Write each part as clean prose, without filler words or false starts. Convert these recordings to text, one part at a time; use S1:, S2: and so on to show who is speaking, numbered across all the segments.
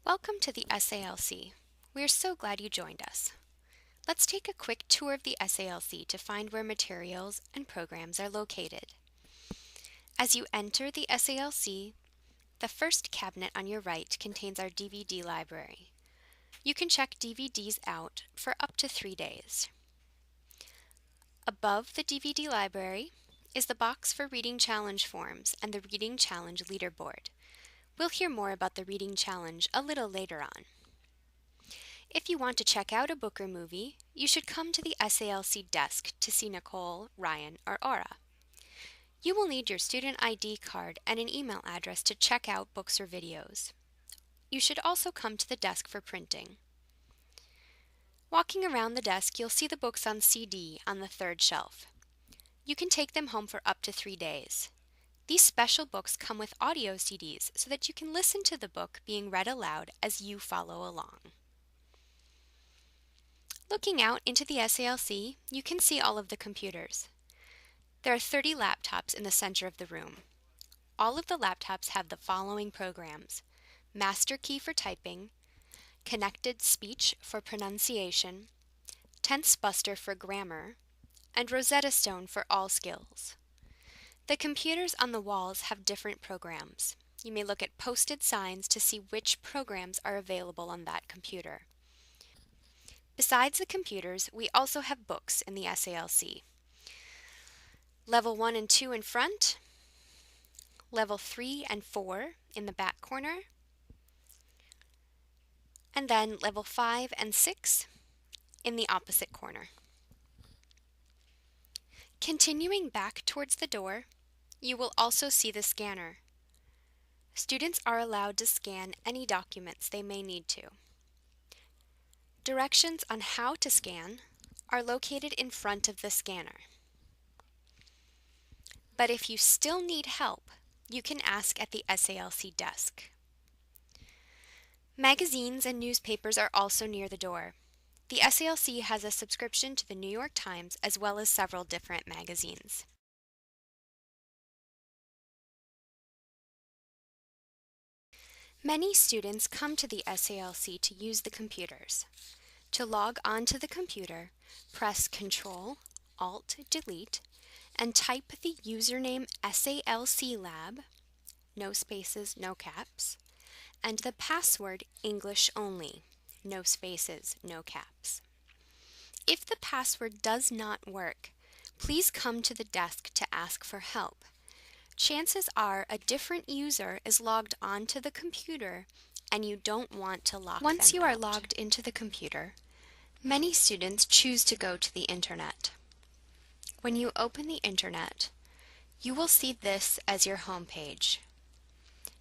S1: Welcome to the SALC. We are so glad you joined us. Let's take a quick tour of the SALC to find where materials and programs are located. As you enter the SALC, the first cabinet on your right contains our DVD library. You can check DVDs out for up to 3 days. Above the DVD library is the box for Reading Challenge forms and the Reading Challenge leaderboard. We'll hear more about the Reading Challenge a little later on. If you want to check out a book or movie, you should come to the SALC desk to see Nicole, Ryan, or Aura. You will need your student ID card and an email address to check out books or videos. You should also come to the desk for printing. Walking around the desk, you'll see the books on CD on the third shelf. You can take them home for up to 3 days. These special books come with audio CDs so that you can listen to the book being read aloud as you follow along. Looking out into the SALC, you can see all of the computers. There are 30 laptops in the center of the room. All of the laptops have the following programs: Master Key for typing, Connected Speech for pronunciation, Tense Buster for grammar, and Rosetta Stone for all skills. The computers on the walls have different programs. You may look at posted signs to see which programs are available on that computer. Besides the computers, we also have books in the SALC. Level 1 and 2 in front, Level 3 and 4 in the back corner, and then Level 5 and 6 in the opposite corner. Continuing back towards the door, you will also see the scanner. Students are allowed to scan any documents they may need to. Directions on how to scan are located in front of the scanner. But if you still need help, you can ask at the SALC desk. Magazines and newspapers are also near the door. The SALC has a subscription to the New York Times as well as several different magazines. Many students come to the SALC to use the computers. To log on to the computer, press Ctrl, Alt, Delete, and type the username SALC Lab, no spaces, no caps, and the password English only, no spaces, no caps. If the password does not work, please come to the desk to ask for help. Chances are a different user is logged onto the computer and you don't want to lock them out. Once you are logged into the computer, many students choose to go to the internet. When you open the internet, you will see this as your home page,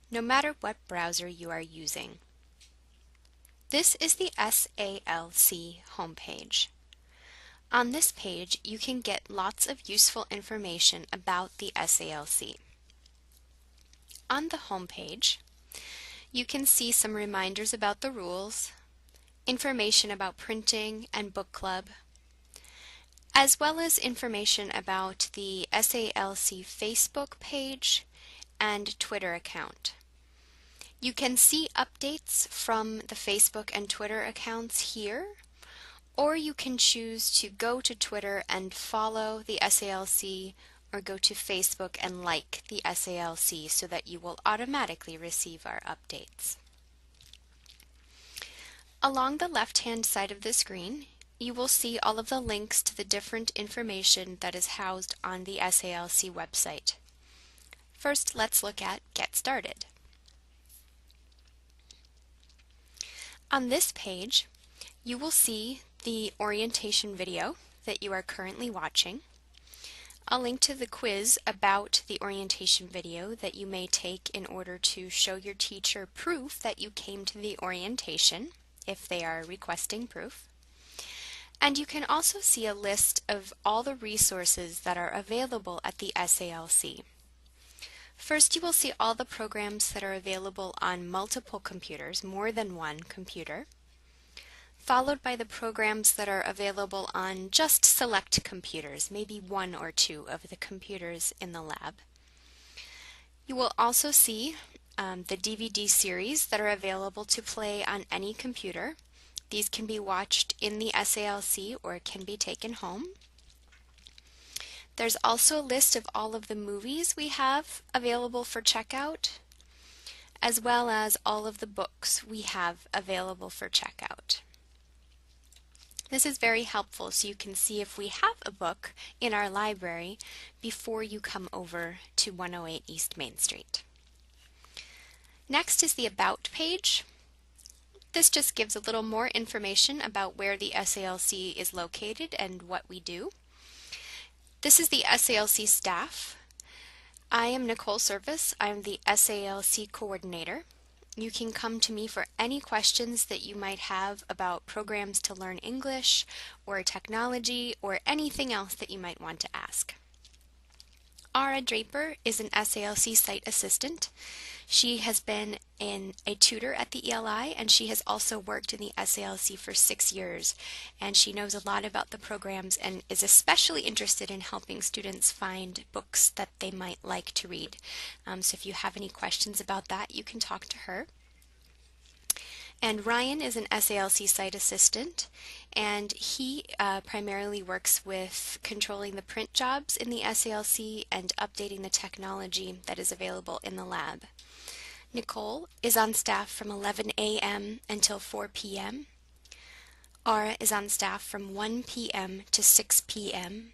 S1: no matter what browser you are using. This is the SALC homepage. On this page, you can get lots of useful information about the SALC. On the home page, you can see some reminders about the rules, information about printing and book club, as well as information about the SALC Facebook page and Twitter account. You can see updates from the Facebook and Twitter accounts here, or you can choose to go to Twitter and follow the SALC, or go to Facebook and like the SALC so that you will automatically receive our updates. Along the left-hand side of the screen, you will see all of the links to the different information that is housed on the SALC website. First, let's look at Get Started. On this page, you will see the orientation video that you are currently watching, a link to the quiz about the orientation video that you may take in order to show your teacher proof that you came to the orientation, if they are requesting proof. And you can also see a list of all the resources that are available at the SALC. First, you will see all the programs that are available on multiple computers, more than one computer, followed by the programs that are available on just select computers, maybe 1 or 2 of the computers in the lab. You will also see the DVD series that are available to play on any computer. These can be watched in the SALC or can be taken home. There's also a list of all of the movies we have available for checkout, as well as all of the books we have available for checkout. This is very helpful so you can see if we have a book in our library before you come over to 108 East Main Street. Next is the About page. This just gives a little more information about where the SALC is located and what we do. This is the SALC staff. I am Nicole Service. I'm the SALC coordinator. You can come to me for any questions that you might have about programs to learn English or technology or anything else that you might want to ask. Ara Draper is an SALC site assistant. She has been a tutor at the ELI, and she has also worked in the SALC for 6 years, and she knows a lot about the programs and is especially interested in helping students find books that they might like to read. So if you have any questions about that, you can talk to her. And Ryan is an SALC site assistant, and he primarily works with controlling the print jobs in the SALC and updating the technology that is available in the lab. Nicole is on staff from 11 a.m. until 4 p.m. Ara is on staff from 1 p.m. to 6 p.m.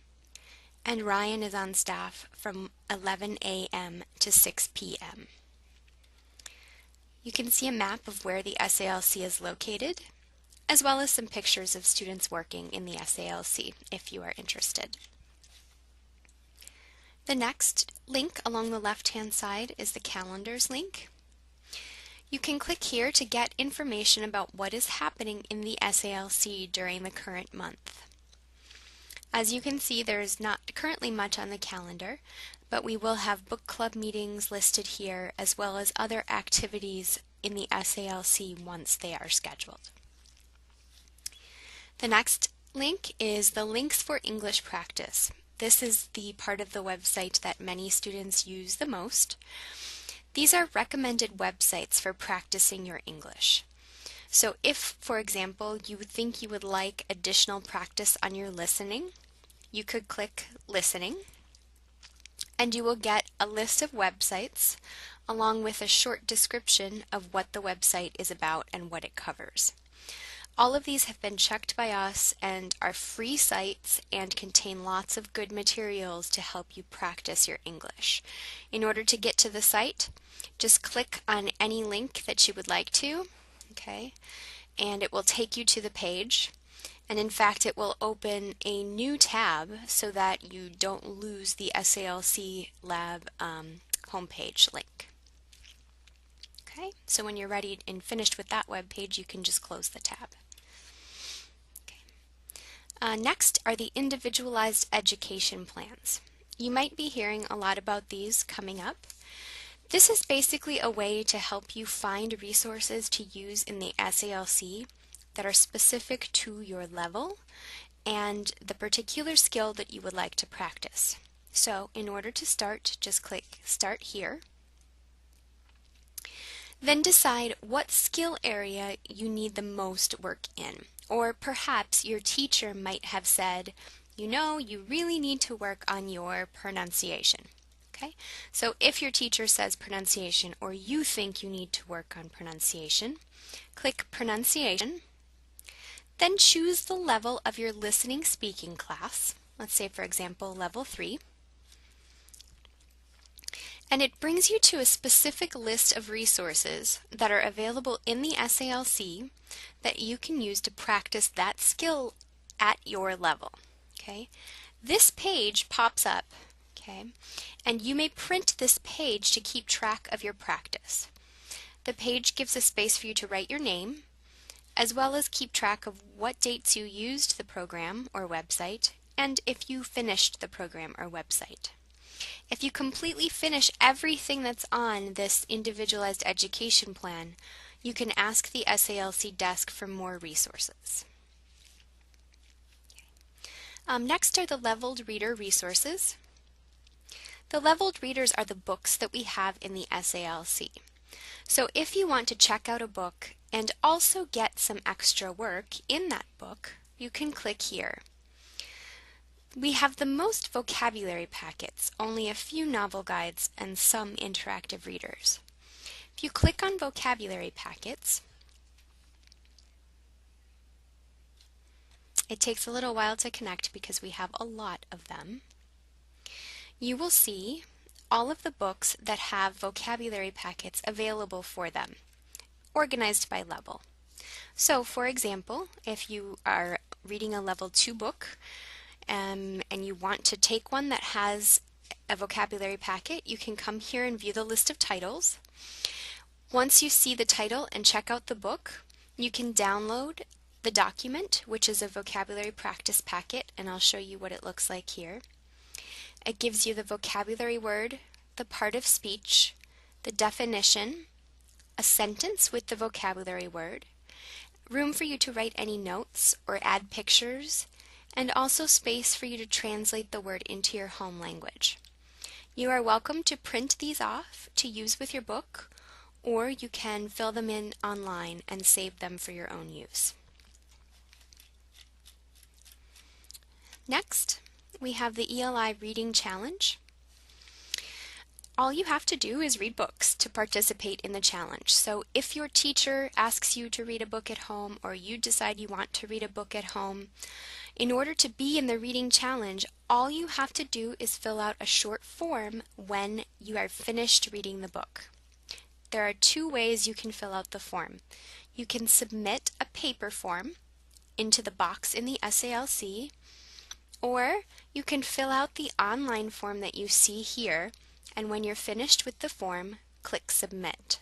S1: And Ryan is on staff from 11 a.m. to 6 p.m. You can see a map of where the SALC is located, as well as some pictures of students working in the SALC if you are interested. The next link along the left-hand side is the calendars link. You can click here to get information about what is happening in the SALC during the current month. As you can see, there is not currently much on the calendar, but we will have book club meetings listed here as well as other activities in the SALC once they are scheduled. The next link is the links for English practice. This is the part of the website that many students use the most. These are recommended websites for practicing your English. So if, for example, you think you would like additional practice on your listening, you could click Listening, and you will get a list of websites along with a short description of what the website is about and what it covers. All of these have been checked by us and are free sites and contain lots of good materials to help you practice your English. In order to get to the site, just click on any link that you would like to, okay, and it will take you to the page. And in fact, it will open a new tab so that you don't lose the SALC Lab homepage link. Okay, so when you're ready and finished with that web page, you can just close the tab. Next are the individualized education plans. You might be hearing a lot about these coming up. This is basically a way to help you find resources to use in the SALC that are specific to your level and the particular skill that you would like to practice. So in order to start, just click Start here. Then decide what skill area you need the most work in. Or perhaps your teacher might have said, you know, you really need to work on your pronunciation. Okay? So if your teacher says pronunciation or you think you need to work on pronunciation, click Pronunciation. Then choose the level of your listening speaking class. Let's say, for example, level 3. And it brings you to a specific list of resources that are available in the SALC that you can use to practice that skill at your level. Okay? This page pops up, okay, and you may print this page to keep track of your practice. The page gives a space for you to write your name, as well as keep track of what dates you used the program or website, and if you finished the program or website. If you completely finish everything that's on this individualized education plan, you can ask the SALC desk for more resources. Next are the leveled reader resources. The leveled readers are the books that we have in the SALC. So if you want to check out a book and also get some extra work in that book, you can click here. We have the most vocabulary packets, only a few novel guides, and some interactive readers. If you click on vocabulary packets, it takes a little while to connect because we have a lot of them. You will see all of the books that have vocabulary packets available for them, organized by level. So, for example, if you are reading a level 2 book and you want to take one that has a vocabulary packet, you can come here and view the list of titles. Once you see the title and check out the book, you can download the document, which is a vocabulary practice packet, and I'll show you what it looks like here. It gives you the vocabulary word, the part of speech, the definition, a sentence with the vocabulary word, room for you to write any notes or add pictures, and also space for you to translate the word into your home language. You are welcome to print these off to use with your book, or you can fill them in online and save them for your own use. Next, we have the ELI Reading Challenge. All you have to do is read books to participate in the challenge. So if your teacher asks you to read a book at home, or you decide you want to read a book at home, in order to be in the reading challenge, all you have to do is fill out a short form when you are finished reading the book. There are two ways you can fill out the form. You can submit a paper form into the box in the SALC, or you can fill out the online form that you see here, and when you're finished with the form, click Submit.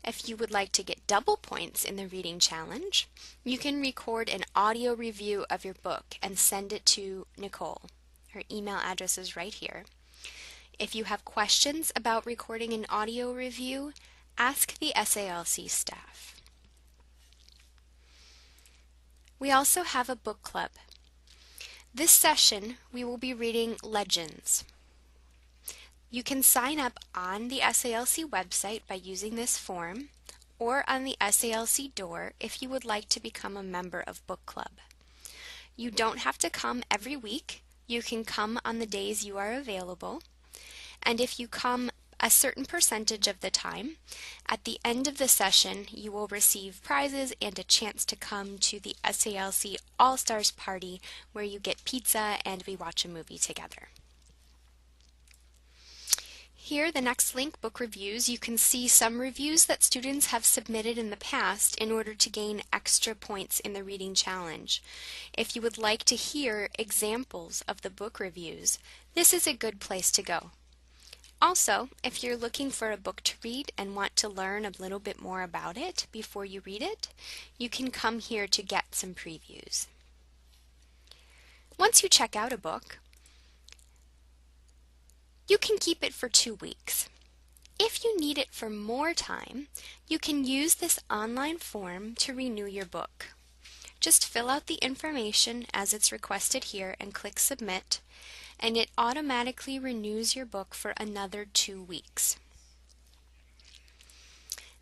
S1: If you would like to get double points in the reading challenge, you can record an audio review of your book and send it to Nicole. Her email address is right here. If you have questions about recording an audio review, ask the SALC staff. We also have a book club. This session, we will be reading Legends. You can sign up on the SALC website by using this form, or on the SALC door if you would like to become a member of Book Club. You don't have to come every week. You can come on the days you are available. And if you come a certain percentage of the time, at the end of the session, you will receive prizes and a chance to come to the SALC AllStars party where you get pizza and we watch a movie together. Here, the next link, Book Reviews, you can see some reviews that students have submitted in the past in order to gain extra points in the reading challenge. If you would like to hear examples of the book reviews, this is a good place to go. Also, if you're looking for a book to read and want to learn a little bit more about it before you read it, you can come here to get some previews. Once you check out a book, you can keep it for 2 weeks. If you need it for more time, you can use this online form to renew your book. Just fill out the information as it's requested here and click Submit, and it automatically renews your book for another 2 weeks.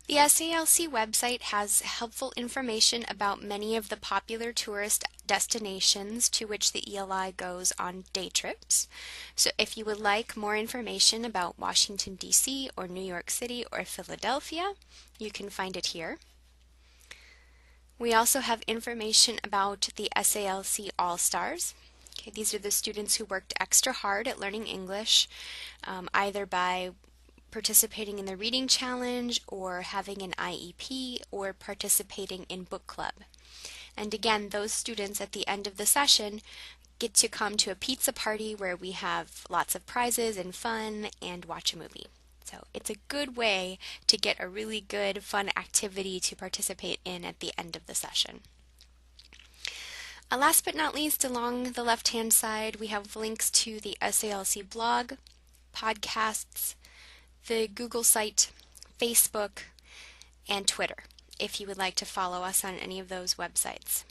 S1: The SALC website has helpful information about many of the popular tourist destinations to which the ELI goes on day trips. So if you would like more information about Washington, D.C. or New York City or Philadelphia, you can find it here. We also have information about the SALC AllStars. Okay, these are the students who worked extra hard at learning English, either by participating in the reading challenge or having an IEP or participating in book club. And again, those students at the end of the session get to come to a pizza party where we have lots of prizes and fun and watch a movie. So it's a good way to get a really good fun activity to participate in at the end of the session. Last but not least, along the left-hand side, we have links to the SALC blog, podcasts, the Google site, Facebook, and Twitter, if you would like to follow us on any of those websites.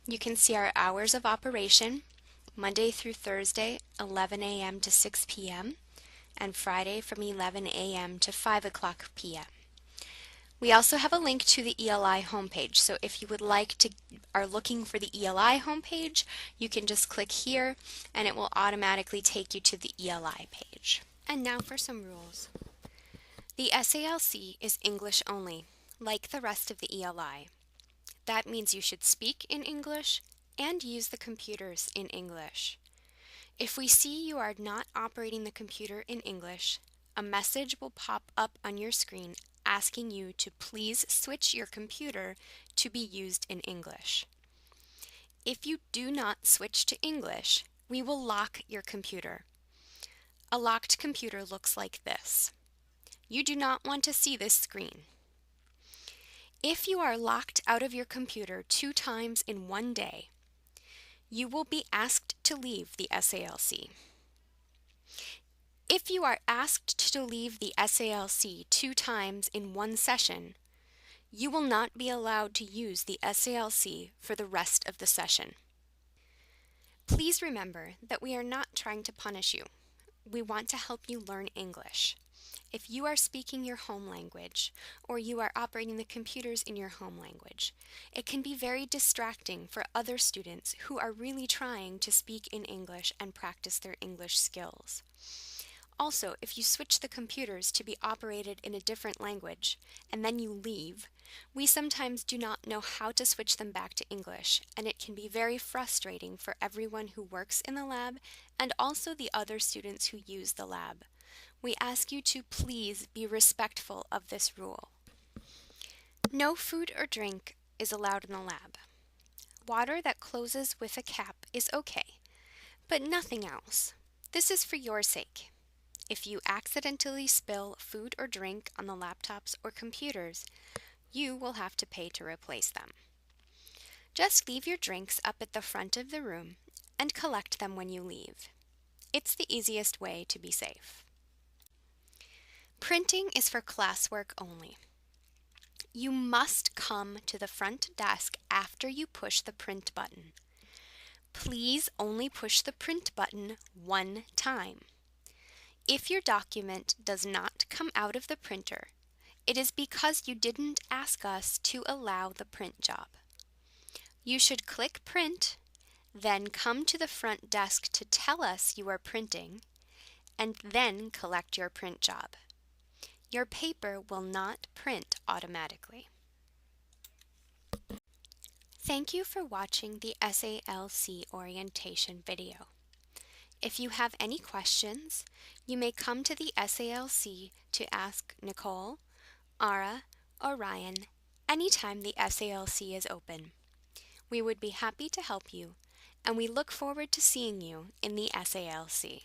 S1: You can see our hours of operation, Monday through Thursday, 11 a.m. to 6 p.m., and Friday from 11 a.m. to 5 o'clock p.m. We also have a link to the ELI homepage, so if you would like to are looking for the ELI homepage, you can just click here and it will automatically take you to the ELI page. And now for some rules. The SALC is English only, like the rest of the ELI. That means you should speak in English and use the computers in English. If we see you are not operating the computer in English, a message will pop up on your screen asking you to please switch your computer to be used in English. If you do not switch to English, we will lock your computer. A locked computer looks like this. You do not want to see this screen. If you are locked out of your computer 2 times in one day, you will be asked to leave the SALC. If you are asked to leave the SALC 2 times in one session, you will not be allowed to use the SALC for the rest of the session. Please remember that we are not trying to punish you. We want to help you learn English. If you are speaking your home language, or you are operating the computers in your home language, it can be very distracting for other students who are really trying to speak in English and practice their English skills. Also, if you switch the computers to be operated in a different language, and then you leave, we sometimes do not know how to switch them back to English, and it can be very frustrating for everyone who works in the lab and also the other students who use the lab. We ask you to please be respectful of this rule. No food or drink is allowed in the lab. Water that closes with a cap is okay, but nothing else. This is for your sake. If you accidentally spill food or drink on the laptops or computers, you will have to pay to replace them. Just leave your drinks up at the front of the room and collect them when you leave. It's the easiest way to be safe. Printing is for classwork only. You must come to the front desk after you push the print button. Please only push the print button 1 time. If your document does not come out of the printer, it is because you didn't ask us to allow the print job. You should click Print, then come to the front desk to tell us you are printing, and then collect your print job. Your paper will not print automatically. Thank you for watching the SALC orientation video. If you have any questions, you may come to the SALC to ask Nicole, Ara, or Ryan anytime the SALC is open. We would be happy to help you, and we look forward to seeing you in the SALC.